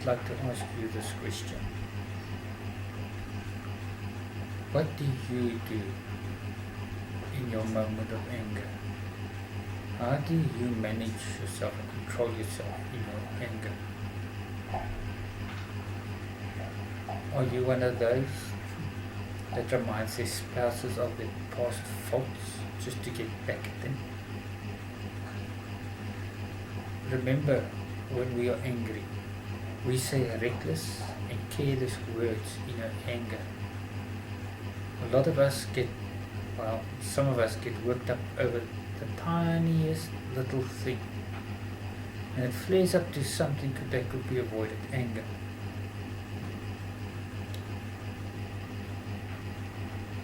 like to ask you this question. What do you do in your moment of anger? How do you manage yourself and control yourself in your anger? Are you one of those that reminds their spouses of their past faults just to get back at them? Remember, when we are angry, we say reckless and careless words in our anger. A lot of us some of us get worked up over the tiniest little thing, and it flares up to something that could be avoided, anger.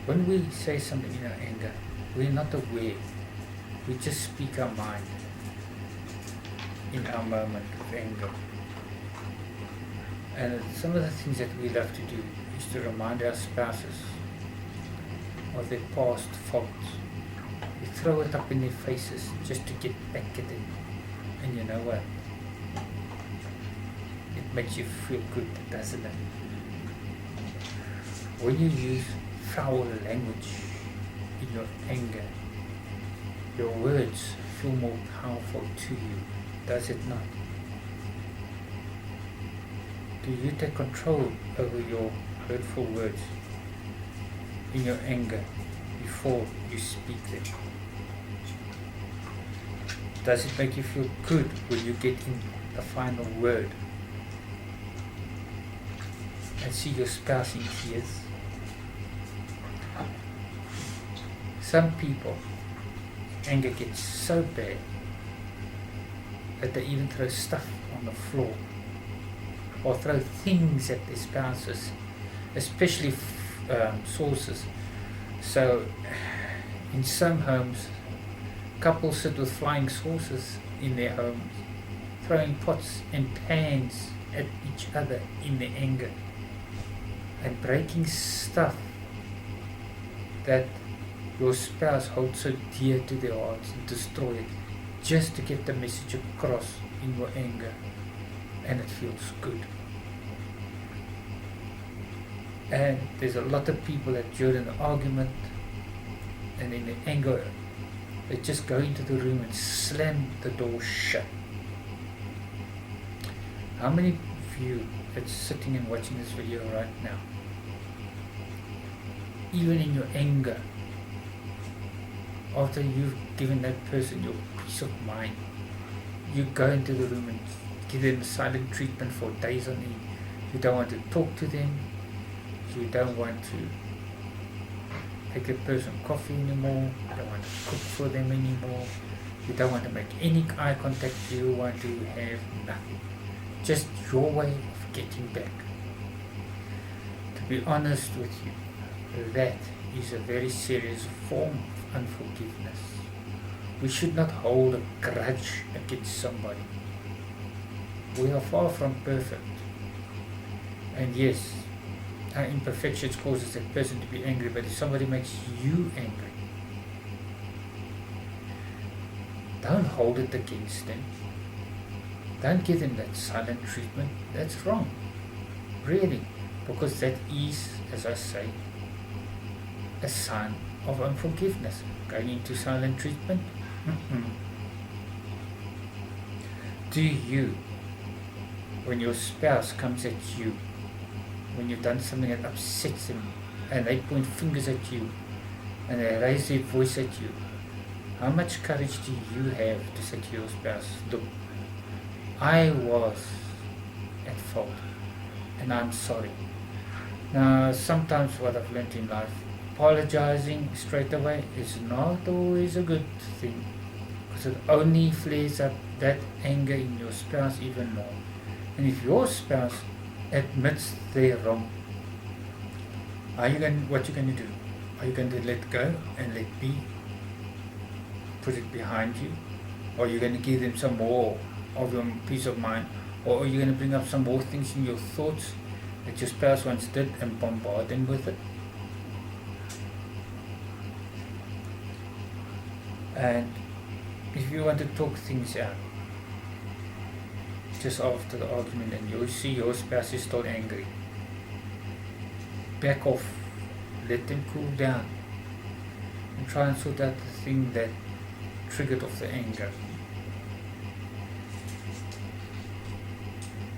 When we say something in our anger, we're not aware. We just speak our mind in our moment of anger. And some of the things that we love to do is to remind our spouses of their past faults. We throw it up in their faces just to get back at them. And you know what? It makes you feel good, doesn't it? When you use foul language in your anger, your words feel more powerful to you, does it not? Do you take control over your hurtful words in your anger before you speak them? Does it make you feel good when you get in the final word and see your spouse in tears? Some people, anger gets so bad that they even throw stuff on the floor or throw things at their spouses, especially sauces. So in some homes, couples sit with flying saucers in their homes, throwing pots and pans at each other in their anger and breaking stuff that your spouse holds so dear to their hearts, and destroy it just to get the message across in your anger, and it feels good. And there's a lot of people that during an argument and in the anger, they just go into the room and slam the door shut. How many of you that's sitting and watching this video right now, even in your anger, after you've given that person your peace of mind, you go into the room and give them silent treatment for days on end. You don't want to talk to them. You don't want to make a person coffee anymore. You don't want to cook for them anymore. You don't want to make any eye contact. You want to have nothing. Just your way of getting back. To be honest with you, that is a very serious form of unforgiveness. We should not hold a grudge against somebody. We are far from perfect. And yes, our imperfections causes that person to be angry, but if somebody makes you angry, don't hold it against them. Don't give them that silent treatment. That's wrong. Really. Because that is, as I say, a sign of unforgiveness. Going into silent treatment? Do you, when your spouse comes at you, when you've done something that upsets them, and they point fingers at you, and they raise their voice at you, how much courage do you have to say to your spouse, look, I was at fault, and I'm sorry. Now, sometimes what I've learned in life, apologizing straight away is not always a good thing, because it only flares up that anger in your spouse even more. And if your spouse admits they're wrong, what are you going to do? Are you going to let go and let be? Put it behind you? Or are you going to give them some more of your peace of mind? Or are you going to bring up some more things in your thoughts that your spouse once did and bombard them with it? And if you want to talk things out, just after the argument and you see your spouse is still angry, back off, let them cool down, and try and sort out the thing that triggered off the anger.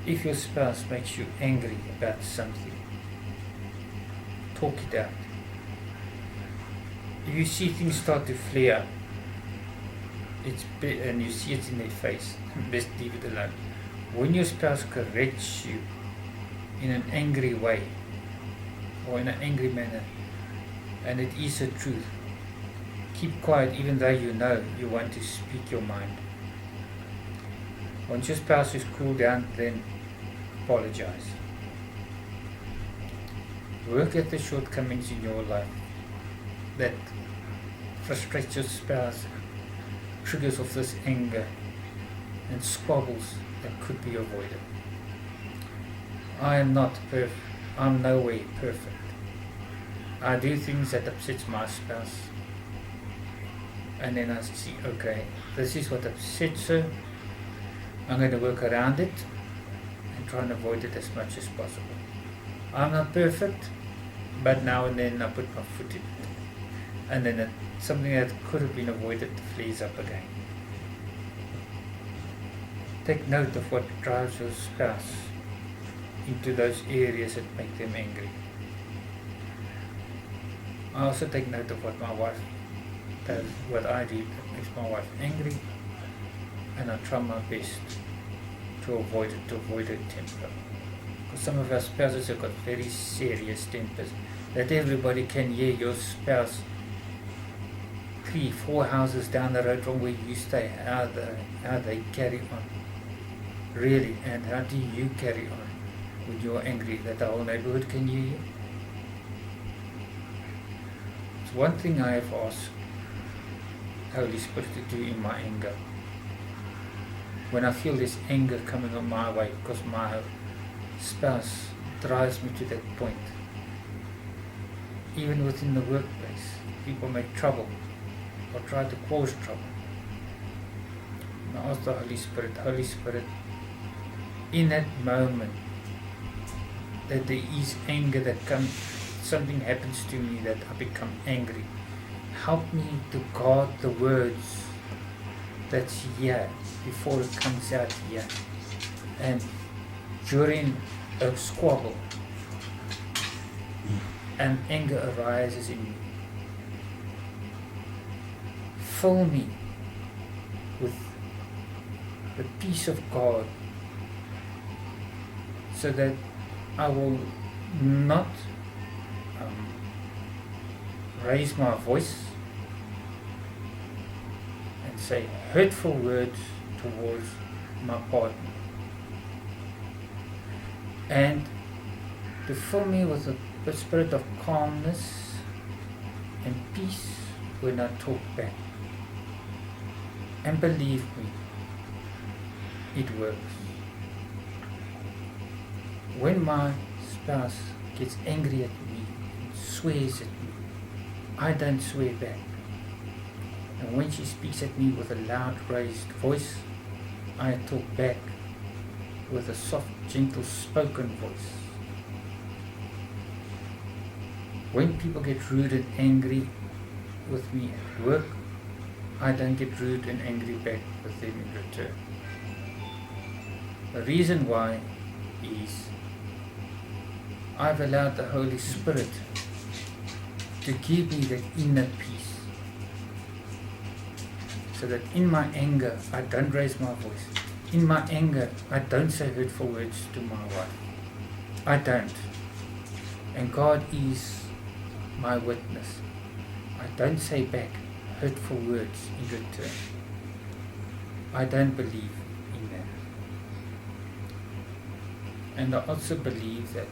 If your spouse makes you angry about something, talk it out. If you see things start to flare up, and you see it in their face, best leave it alone. When your spouse corrects you in an angry way or in an angry manner, and it is the truth, keep quiet even though you know you want to speak your mind. Once your spouse is cooled down, then apologize. Work at the shortcomings in your life that frustrates your spouse, triggers off this anger and squabbles that could be avoided. I am not perfect. I'm no way perfect. I do things that upsets my spouse, and then I see, okay, this is what upsets her. I'm going to work around it and try and avoid it as much as possible. I'm not perfect, but now and then I put my foot in it, and then something that could have been avoided flares up again. Take note of what drives your spouse into those areas that make them angry. I also take note of what my wife does, what I do that makes my wife angry, and I try my best to avoid her temper. Because some of our spouses have got very serious tempers that everybody can hear your spouse 3-4 houses down the road from where you stay, how they carry on. Really, and how do you carry on when you're angry that the whole neighborhood can hear you? It's one thing I have asked Holy Spirit to do in my anger. When I feel this anger coming on my way because my spouse drives me to that point. Even within the workplace, people make trouble or try to cause trouble. And I ask the Holy Spirit, in that moment that there is anger that comes, something happens to me that I become angry, help me to guard the words that's here before it comes out here. And during a squabble, and anger arises in me, fill me with the peace of God, so that I will not raise my voice and say hurtful words towards my partner, and to fill me with the spirit of calmness and peace when I talk back. And believe me, it works. When my spouse gets angry at me and swears at me, I don't swear back. And when she speaks at me with a loud raised voice, I talk back with a soft, gentle spoken voice. When people get rude and angry with me at work, I don't get rude and angry back with them in return. The reason why is I've allowed the Holy Spirit to give me that inner peace, so that in my anger I don't raise my voice. In my anger I don't say hurtful words to my wife. I don't. And God is my witness. I don't say back hurtful words in return. I don't believe in that. And I also believe that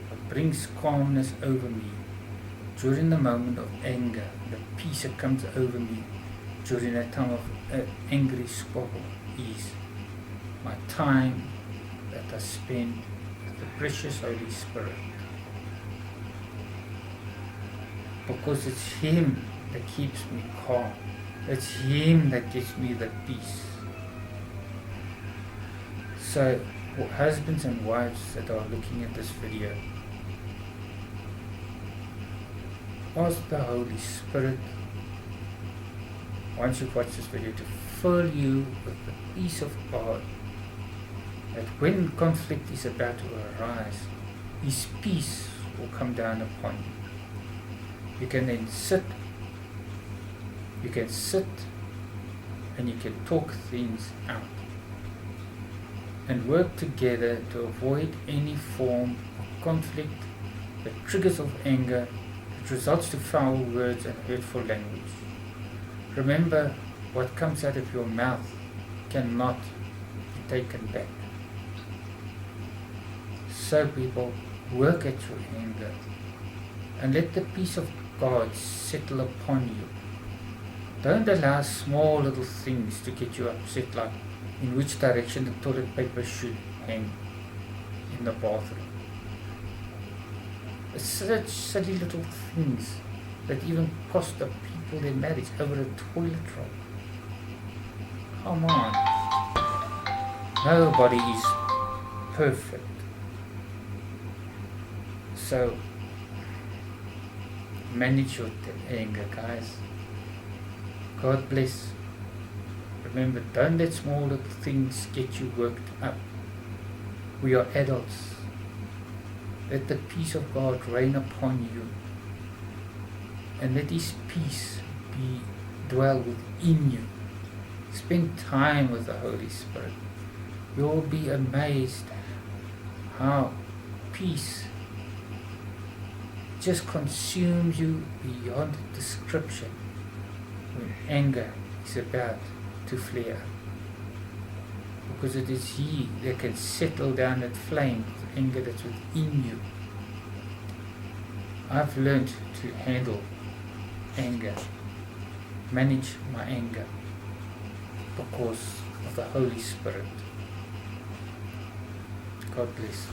what brings calmness over me during the moment of anger, the peace that comes over me during that time of angry squabble, is my time that I spend with the precious Holy Spirit. Because it's Him that keeps me calm. It's Him that gives me the peace. So, husbands and wives that are looking at this video, ask the Holy Spirit, once you've watched this video, to fill you with the peace of God, that when conflict is about to arise, His peace will come down upon you. You can then sit and you can talk things out and work together to avoid any form of conflict that triggers of anger, that results to foul words and hurtful language. Remember, what comes out of your mouth cannot be taken back. So people, work at your anger and let the peace of God settle upon you. Don't allow small little things to get you upset, like in which direction the toilet paper should hang in the bathroom. It's such silly little things that even cost the people their marriage over a toilet roll. Come on. Nobody is perfect. So, manage your anger, guys. God bless. Remember, don't let small little things get you worked up. We are adults. Let the peace of God reign upon you. And let His peace dwell within you. Spend time with the Holy Spirit. You'll be amazed how peace just consumes you beyond description when anger is about to flare. Because it is He that can settle down that flame of anger that's within you. I've learned to handle anger, manage my anger, because of the Holy Spirit. God bless.